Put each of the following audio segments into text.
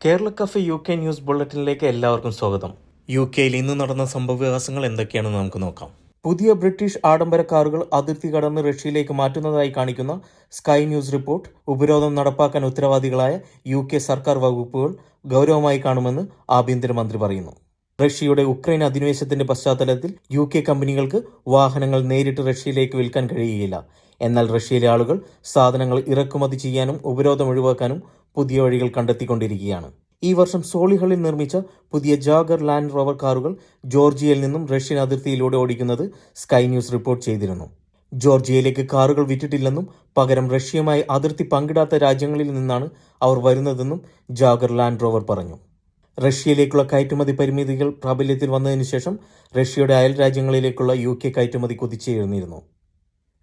Kerala cafe UK news ബുള്ളറ്റിനിലേക്ക് എല്ലാവർക്കും സ്വാഗതം. UK-യിൽ ഇന്ന് നടന്ന സംഭവവികാസങ്ങൾ എന്തൊക്കെയാണെന്ന് നമുക്ക് നോക്കാം. പുതിയ ബ്രിട്ടീഷ് ആഡംബര കാറുകൾ അതിർത്തി കടന്ന് റഷ്യയിലേക്ക് മാറ്റുന്നതായി കാണിക്കുന്ന സ്കൈ ന്യൂസ് റിപ്പോർട്ട് ഉപരോധം നടപ്പാക്കാൻ ഉത്തരവാദികളായ UK സർക്കാർ വകുപ്പുകൾ ഗൗരവമായി കാണുമെന്ന് ആഭ്യന്തരമന്ത്രി പറയുന്നു. റഷ്യയുടെ ഉക്രൈൻ അധിനിവേശത്തിന്റെ പശ്ചാത്തലത്തിൽ UK കമ്പനികൾക്ക് വാഹനങ്ങൾ നേരിട്ട് റഷ്യയിലേക്ക് വിൽക്കാൻ കഴിയുകയില്ല. എന്നാൽ റഷ്യയിലെ ആളുകൾ സാധനങ്ങൾ ഇറക്കുമതി ചെയ്യാനും ഉപരോധം ഒഴിവാക്കാനും പുതിയ വഴികൾ കണ്ടെത്തിക്കൊണ്ടിരിക്കുകയാണ്. ഈ വർഷം സോളിഹളിൽ നിർമ്മിച്ച പുതിയ ജാഗർ ലാൻഡ് റോവർ കാറുകൾ ജോർജിയയിൽ നിന്നും റഷ്യൻ അതിർത്തിയിലൂടെ ഓടിക്കുന്നത് സ്കൈ ന്യൂസ് റിപ്പോർട്ട് ചെയ്തിരുന്നു. ജോർജിയയിലേക്ക് കാറുകൾ വിറ്റിട്ടില്ലെന്നും പകരം റഷ്യയുമായി അതിർത്തി പങ്കിടാത്ത രാജ്യങ്ങളിൽ നിന്നാണ് അവർ വരുന്നതെന്നും ജാഗർ ലാൻഡ് റോവർ പറഞ്ഞു. റഷ്യയിലേക്കുള്ള കയറ്റുമതി പരിമിതികൾ പ്രാബല്യത്തിൽ വന്നതിനു ശേഷം റഷ്യയുടെ അയൽ രാജ്യങ്ങളിലേക്കുള്ള UK കയറ്റുമതി കുതിച്ചുയർന്നിരുന്നു.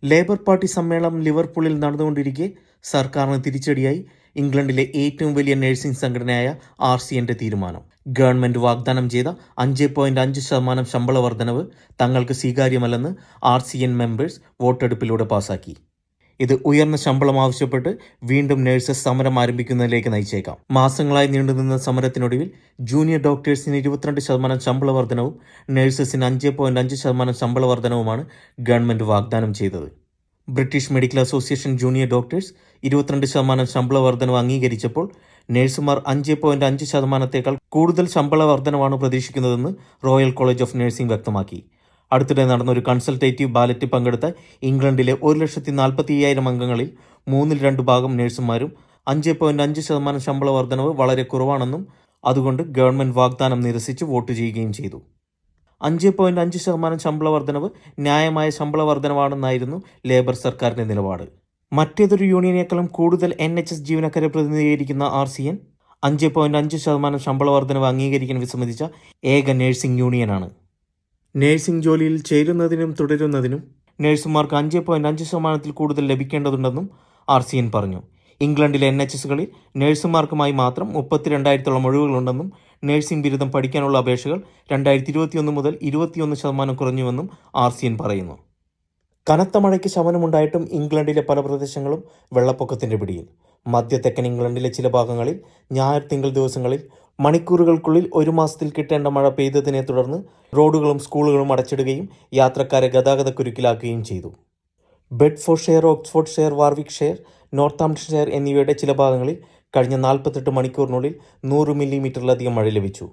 ലേബർ പാർട്ടി സമ്മേളനം ലിവർപൂളിൽ നടന്നുകൊണ്ടിരിക്കെ സർക്കാരിന് തിരിച്ചടിയായി ഇംഗ്ലണ്ടിലെ ഏറ്റവും വലിയ നഴ്സിംഗ് സംഘടനയായ RCNന്റെ തീരുമാനം. ഗവൺമെന്റ് വാഗ്ദാനം ചെയ്ത 5.5% ശമ്പള വർധനവ് തങ്ങൾക്ക് സ്വീകാര്യമല്ലെന്ന് RCN മെമ്പേഴ്സ് വോട്ടെടുപ്പിലൂടെ പാസാക്കി. ഇത് ഉയർന്ന ശമ്പളം ആവശ്യപ്പെട്ട് വീണ്ടും നഴ്സസ് സമരം ആരംഭിക്കുന്നതിലേക്ക് നയിച്ചേക്കാം. മാസങ്ങളായി നീണ്ടുനിന്ന സമരത്തിനൊടുവിൽ ജൂനിയർ ഡോക്ടേഴ്സിന് 22% ശമ്പള വർധനവും നഴ്സസിന് 5.5% ശമ്പള വർധനവുമാണ് ഗവൺമെന്റ് വാഗ്ദാനം ചെയ്തത്. British medical association junior doctors 22% ശമ്പള വർധനവ് അംഗീകരിച്ചപ്പോൾ നഴ്സുമാർ 5.5%-ത്തേക്കാൾ കൂടുതൽ ശമ്പള വർധനവാണ് പ്രതീക്ഷിക്കുന്നതെന്ന് റോയൽ കോളേജ് ഓഫ് നഴ്സിംഗ് വ്യക്തമാക്കി. അടുത്തിടെ നടന്ന ഒരു കൺസൾട്ടേറ്റീവ് ബാലറ്റിൽ പങ്കെടുത്ത ഇംഗ്ലണ്ടിലെ 1,45,000 അംഗങ്ങളിൽ 2/3 നഴ്സുമാരും 5.5% ശമ്പള വർധനവ് വളരെ കുറവാണെന്നും അതുകൊണ്ട് ഗവൺമെന്റ് വാഗ്ദാനം നിരസിച്ച് വോട്ട് ചെയ്യുകയും ചെയ്തു. 5.5% ശമ്പള വർധനവ് ന്യായമായ ശമ്പള വർധനവാണെന്നായിരുന്നു ലേബർ സർക്കാരിന്റെ നിലപാട്. മറ്റേതൊരു യൂണിയനേക്കാളും കൂടുതൽ NHS ജീവനക്കാരെ പ്രതിനിധീകരിക്കുന്ന RCN 5.5% ശമ്പള വർധനവ് അംഗീകരിക്കാൻ വിസമ്മതിച്ച ഏക നഴ്സിംഗ് യൂണിയനാണ്. നഴ്സിംഗ് ജോലിയിൽ ചേരുന്നതിനും തുടരുന്നതിനും നഴ്സുമാർക്ക് 5.5%-ൽ കൂടുതൽ ലഭിക്കേണ്ടതുണ്ടെന്നും RCN പറഞ്ഞു. ഇംഗ്ലണ്ടിലെ NHSകളിൽ നഴ്സുമാർക്കുമായി മാത്രം 32,000-ഓളം ഒഴിവുകളുണ്ടെന്നും നഴ്സിംഗ് ബിരുദം പഠിക്കാനുള്ള അപേക്ഷകൾ 2021 മുതൽ 21% കുറഞ്ഞുവെന്നും RCN പറയുന്നു. കനത്ത മഴയ്ക്ക് ശമനമുണ്ടായിട്ടും ഇംഗ്ലണ്ടിലെ പല പ്രദേശങ്ങളും വെള്ളപ്പൊക്കത്തിന്റെ പിടിയിൽ. മധ്യ തെക്കൻ ഇംഗ്ലണ്ടിലെ ചില ഭാഗങ്ങളിൽ ഞായർ തിങ്കൾ ദിവസങ്ങളിൽ മണിക്കൂറുകൾക്കുള്ളിൽ 1 മാസത്തിൽ കിട്ടേണ്ട മഴ പെയ്തതിനെ തുടർന്ന് റോഡുകളും സ്കൂളുകളും അടച്ചിടുകയും യാത്രക്കാരെ ഗതാഗതക്കുരുക്കിലാക്കുകയും ചെയ്തു. ബെഡ്ഫോർഡ്ഷെയർ, ഓക്സ്ഫോർഡ്ഷെയർ, വാർവിക്ക്ഷയർ, നോർത്താംപ്ടൺഷെയർ എന്നിവയുടെ ചില ഭാഗങ്ങളിൽ കഴിഞ്ഞ 48 മണിക്കൂറിനുള്ളിൽ 100 മില്ലിമീറ്ററിലധികം മഴ ലഭിച്ചു.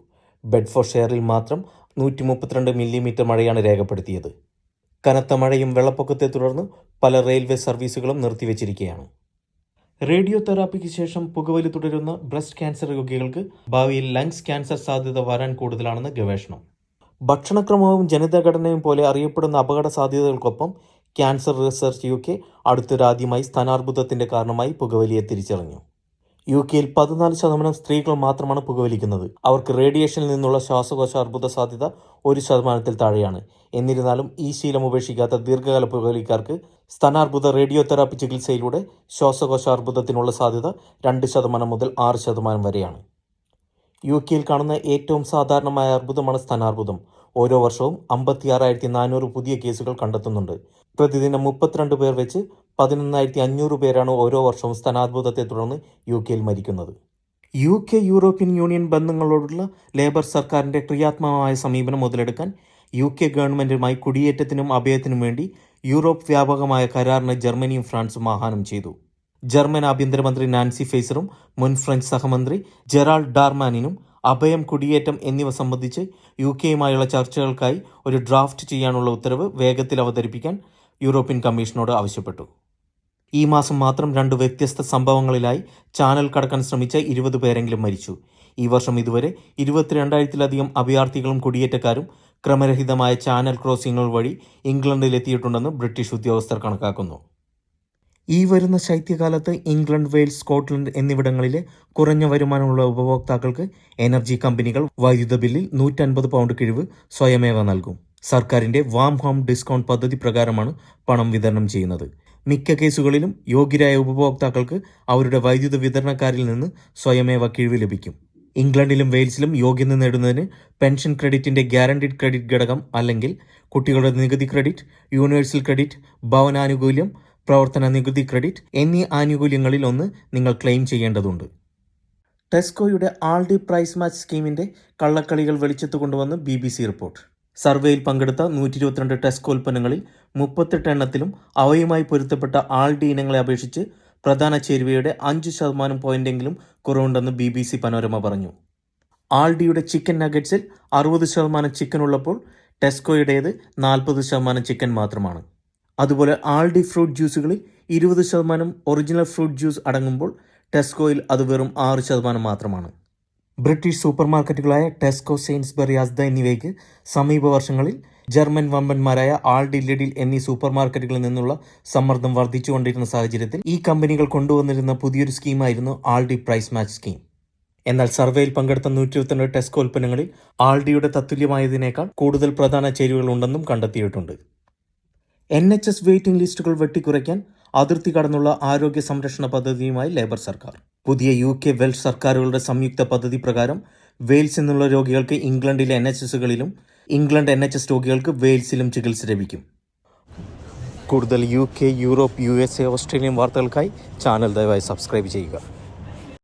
ബെഡ്ഫോർഡ്ഷെയറിൽ മാത്രം 132 മില്ലിമീറ്റർ മഴയാണ് രേഖപ്പെടുത്തിയത്. കനത്ത മഴയും വെള്ളപ്പൊക്കത്തെ തുടർന്ന് പല റെയിൽവേ സർവീസുകളും നിർത്തിവച്ചിരിക്കുകയാണ്. റേഡിയോ തെറാപ്പിക്ക് ശേഷം പുകവലി തുടരുന്ന ബ്രസ്റ്റ് ക്യാൻസർ രോഗികൾക്ക് ഭാവിയിൽ ലങ്സ് ക്യാൻസർ സാധ്യത വരാൻ കൂടുതലാണെന്ന് ഗവേഷണം. ഭക്ഷണക്രമവും ജനിതഘടനയും പോലെ അറിയപ്പെടുന്ന അപകട സാധ്യതകൾക്കൊപ്പം ക്യാൻസർ റിസർച്ച് UK അടുത്തൊരാദ്യമായി സ്ഥാനാർബുദത്തിന്റെ കാരണമായി പുകവലിയെ തിരിച്ചറിഞ്ഞു. UK-യിൽ 14% സ്ത്രീകൾ മാത്രമാണ് പുകവലിക്കുന്നത്. അവർക്ക് റേഡിയേഷനിൽ നിന്നുള്ള ശ്വാസകോശ അർബുദ സാധ്യത 1%-ൽ താഴെയാണ്. എന്നിരുന്നാലും ഈ ശീലം ഉപേക്ഷിക്കാത്ത ദീർഘകാല പുകവലിക്കാർക്ക് സ്ഥാനാർബുദ റേഡിയോ തെറാപ്പി ചികിത്സയിലൂടെ ശ്വാസകോശ അർബുദത്തിനുള്ള സാധ്യത 2% മുതൽ 6% വരെയാണ്. UK-യിൽ കാണുന്ന ഏറ്റവും സാധാരണമായ അർബുദമാണ് സ്ഥാനാർബുദം. ഓരോ വർഷവും 56,400 പുതിയ കേസുകൾ കണ്ടെത്തുന്നുണ്ട്. പ്രതിദിനം 32 പേർ വെച്ച് 11,500 പേരാണ് ഓരോ വർഷവും സ്ഥാനാർബുദത്തെ തുടർന്ന് UK-യിൽ മരിക്കുന്നത്. UK യൂറോപ്യൻ യൂണിയൻ ബന്ധങ്ങളോടുള്ള ലേബർ സർക്കാരിന്റെ ക്രിയാത്മകമായ സമീപനം മുതലെടുക്കാൻ UK ഗവൺമെന്റുമായി കുടിയേറ്റത്തിനും അഭയത്തിനും വേണ്ടി യൂറോപ്പ് വ്യാപകമായ കരാറിന് ജർമ്മനിയും ഫ്രാൻസും ആഹ്വാനം ചെയ്തു. ജർമ്മൻ ആഭ്യന്തരമന്ത്രി നാൻസി ഫേസറും മുൻ ഫ്രഞ്ച് സഹമന്ത്രി ജെറാൾഡ് ഡാർമാനിനും അഭയം, കുടിയേറ്റം എന്നിവ സംബന്ധിച്ച് UK-യുമായുള്ള ചർച്ചകൾക്കായി ഒരു ഡ്രാഫ്റ്റ് ചെയ്യാനുള്ള ഉത്തരവ് വേഗത്തിൽ അവതരിപ്പിക്കാൻ യൂറോപ്യൻ കമ്മീഷനോട് ആവശ്യപ്പെട്ടു. ഈ മാസം മാത്രം 2 വ്യത്യസ്ത സംഭവങ്ങളിലായി ചാനൽ കടക്കാൻ ശ്രമിച്ച 20 പേരെങ്കിലും മരിച്ചു. ഈ വർഷം ഇതുവരെ 22,000-ലധികം അഭയാർത്ഥികളും കുടിയേറ്റക്കാരും ക്രമരഹിതമായ ചാനൽ ക്രോസിംഗുകൾ വഴി ഇംഗ്ലണ്ടിലെത്തിയിട്ടുണ്ടെന്ന് ബ്രിട്ടീഷ് ഉദ്യോഗസ്ഥർ കണക്കാക്കുന്നു. ഈ വരുന്ന ശൈത്യകാലത്ത് ഇംഗ്ലണ്ട്, വെയിൽസ്, സ്കോട്ട്ലൻഡ് എന്നിവിടങ്ങളിലെ കുറഞ്ഞ വരുമാനമുള്ള ഉപഭോക്താക്കൾക്ക് എനർജി കമ്പനികൾ വൈദ്യുത ബില്ലിൽ £150 കിഴിവ് സ്വയമേവ നൽകും. സർക്കാരിന്റെ വാം ഹോം ഡിസ്കൗണ്ട് പദ്ധതി പ്രകാരമാണ് പണം വിതരണം ചെയ്യുന്നത്. മിക്ക കേസുകളിലും യോഗ്യരായ ഉപഭോക്താക്കൾക്ക് അവരുടെ വൈദ്യുത വിതരണക്കാരിൽ നിന്ന് സ്വയമേവ കിഴിവ് ലഭിക്കും. ഇംഗ്ലണ്ടിലും വെയിൽസിലും യോഗ്യത നേടുന്നതിന് പെൻഷൻ ക്രെഡിറ്റിന്റെ ഗ്യാരണ്ടീഡ് ക്രെഡിറ്റ് ഘടകം അല്ലെങ്കിൽ കുട്ടികളുടെ നികുതി ക്രെഡിറ്റ്, യൂണിവേഴ്സൽ ക്രെഡിറ്റ്, ഭവനാനുകൂല്യം, പ്രവർത്തന നികുതി ക്രെഡിറ്റ് എന്നീ ആനുകൂല്യങ്ങളിൽ ഒന്ന് നിങ്ങൾ ക്ലെയിം ചെയ്യേണ്ടതുണ്ട്. ടെസ്കോയുടെ ആൾഡി പ്രൈസ് മാച്ച് സ്കീമിന്റെ കള്ളക്കളികൾ വെളിച്ചത്ത് കൊണ്ടുവന്ന് BBC റിപ്പോർട്ട്. സർവേയിൽ പങ്കെടുത്ത 122 ടെസ്കോ ഉൽപ്പന്നങ്ങളിൽ 38 എണ്ണത്തിലും അവയുമായി പൊരുത്തപ്പെട്ട ആൾഡി ഇനങ്ങളെ അപേക്ഷിച്ച് പ്രധാന ചേരുവയുടെ 5% പോയിന്റെങ്കിലും കുറവുണ്ടെന്ന് BBC പനോരമ പറഞ്ഞു. ആൾഡിയുടെ ചിക്കൻ നഗറ്റ്സിൽ 60% ചിക്കൻ ഉള്ളപ്പോൾ ടെസ്കോയുടേത് 40% ചിക്കൻ മാത്രമാണ്. അതുപോലെ ആൾഡി ഫ്രൂട്ട് ജ്യൂസുകളിൽ 20% ഒറിജിനൽ ഫ്രൂട്ട് ജ്യൂസ് അടങ്ങുമ്പോൾ ടെസ്കോയിൽ അത് വെറും 6% മാത്രമാണ്. ബ്രിട്ടീഷ് സൂപ്പർ മാർക്കറ്റുകളായ ടെസ്കോ, സെയിൻസ്ബറി, അസ്ദ എന്നിവയ്ക്ക് സമീപ വർഷങ്ങളിൽ ജർമ്മൻ വമ്പന്മാരായ ആൾഡി, ലിഡിൽ എന്നീ സൂപ്പർ മാർക്കറ്റുകളിൽ നിന്നുള്ള സമ്മർദ്ദം വർദ്ധിച്ചുകൊണ്ടിരുന്ന സാഹചര്യത്തിൽ ഈ കമ്പനികൾ കൊണ്ടുവന്നിരുന്ന പുതിയൊരു സ്കീമായിരുന്നു ആൾഡി പ്രൈസ് മാച്ച് സ്കീം. എന്നാൽ സർവേയിൽ പങ്കെടുത്ത 122 ടെസ്കോ ഉൽപ്പന്നങ്ങളിൽ ആൾഡിയുടെ തത്തുല്യമായതിനേക്കാൾ കൂടുതൽ പ്രധാന ചേരുവകൾ ഉണ്ടെന്നും കണ്ടെത്തിയിട്ടുണ്ട്. NHS വെയിറ്റിംഗ് ലിസ്റ്റുകൾ വെട്ടിക്കുറയ്ക്കാൻ അതിർത്തി കടന്നുള്ള ആരോഗ്യ സംരക്ഷണ പദ്ധതിയുമായി ലേബർ സർക്കാർ. പുതിയ UK, വെൽഷ് സർക്കാരുകളുടെ സംയുക്ത പദ്ധതി പ്രകാരം വെയിൽസിൽ നിന്നുള്ള രോഗികൾക്ക് ഇംഗ്ലണ്ടിലെ NHSകളിലും ഇംഗ്ലണ്ട് NHS രോഗികൾക്ക് വെയിൽസിലും ചികിത്സ ലഭിക്കും. കൂടുതൽ UK, യൂറോപ്പ്, USA, ഓസ്ട്രേലിയൻ വാർത്തകൾക്കായി ചാനൽ ദയവായി സബ്സ്ക്രൈബ് ചെയ്യുക.